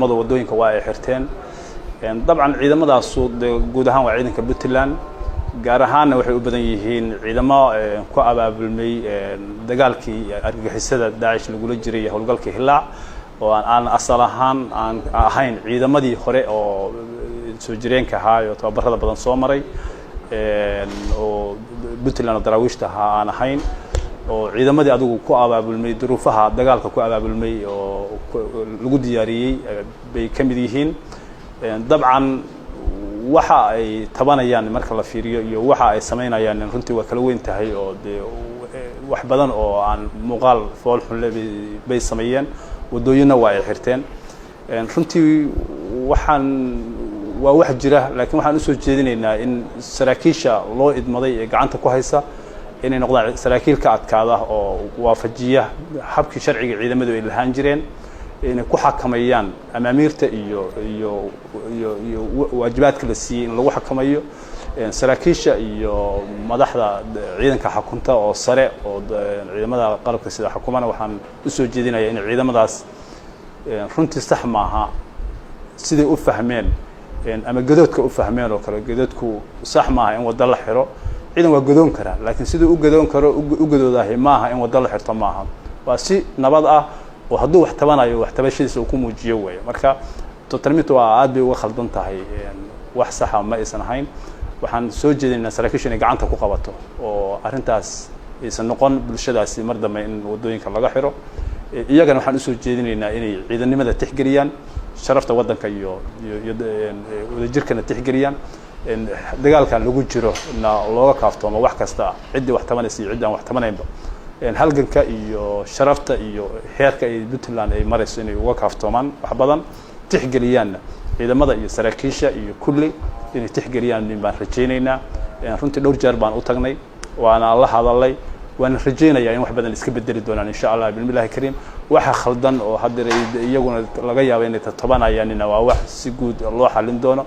ciidamada wadooyinka waa ay xirteen dabcan ciidamadaas guud ahaan waa ciidanka Puntland gaar ahaanna waxay u badan yihiin ciidamo ku abaabulmay dagaalkii argagixisada Daesh lagula jiray howlgalka Hilaac oo aan asal ahaan aan ahayn ciidamadii hore oo soo jireenka ahaa oo tababarada badan soo maray oo Puntland daraawiishta aan ahayn oo ciidamadii adigu ku abaabulmay duruufaha dagaalka ku abaabulmay oo lagu diyaariyay bay kamid yihiin dabcan waxa ay tabanayaan marka la fiiriyo iyo waxa ay sameynayaan runtii waa kala weyn tahay oo wax badan oo aan muuqaal fool xun bay sameeyeen wadooyina waa ay xirteen runtii waxaan waa wax jira laakiin waxaan u soo jeedinaynaa in saraakiisha loo idmaday ee gacanta ku haysa inay noqdaan saraakiil ka adkaada oo waafajiya habkii sharciga ciidamadu ay lahaan jireen inay ku xakameeyaan amaamiirta iyo waajibaadka la siiyay in lagu xakameeyo saraakiisha iyo madaxda ciidanka xukunta oo sare oo ciidamada qalabka sida xukuumana waxaan u soo jeedinayaa in ciidamadaas runtii sax maaha sidii u fahmeen ama gadoodka u fahmeen oo kale gadoodku sax maaha in wada la xiro ciidan waa gadoon kara laakiin sidii u gadoon karo u gadoodahay maaha in wada la xirto maaha waa si nabad ah oo hadduu wax tabanayo wax tabashadiisa uu ku muujiyo way marka totalmitu waa aad bay uga khaldan tahay wax sax ah ma aysan ahayn waxaan soo jeedinaynaa saraakiisha inay gacanta ku qabato oo arintaas aysan noqon bulshadaasi mar dambe in wadooyinka laga xiro iyagana waxaan u soo jeedinaynaa inay ciidanimada tixgeliyaan sharafta wadanka iyo wadajirkana tixgeliyaan dagaalkan lagu jiro na looga kaaftoomo wax kasta cidii wax tabanaysa iyo cidaan wax tabanaynba halganka iyo sharafta iyo heerka ay Puntland ay marayso inay uga kaaftoomaan wax badan tixgeliyaan ciidamada iyo saraakiisha iyo kulli inay tixgeliyaan baan rajaynaynaa runtii dhowr jeer baan u tagnay waana la hadalay waan rajaynayaa in wax badan iska bedeli doonaan insha Allah bismillaah kariim waxa khaldan oo hadda iyaguna laga yaabo inay tabanayaan waa wax si guud loo xalin doono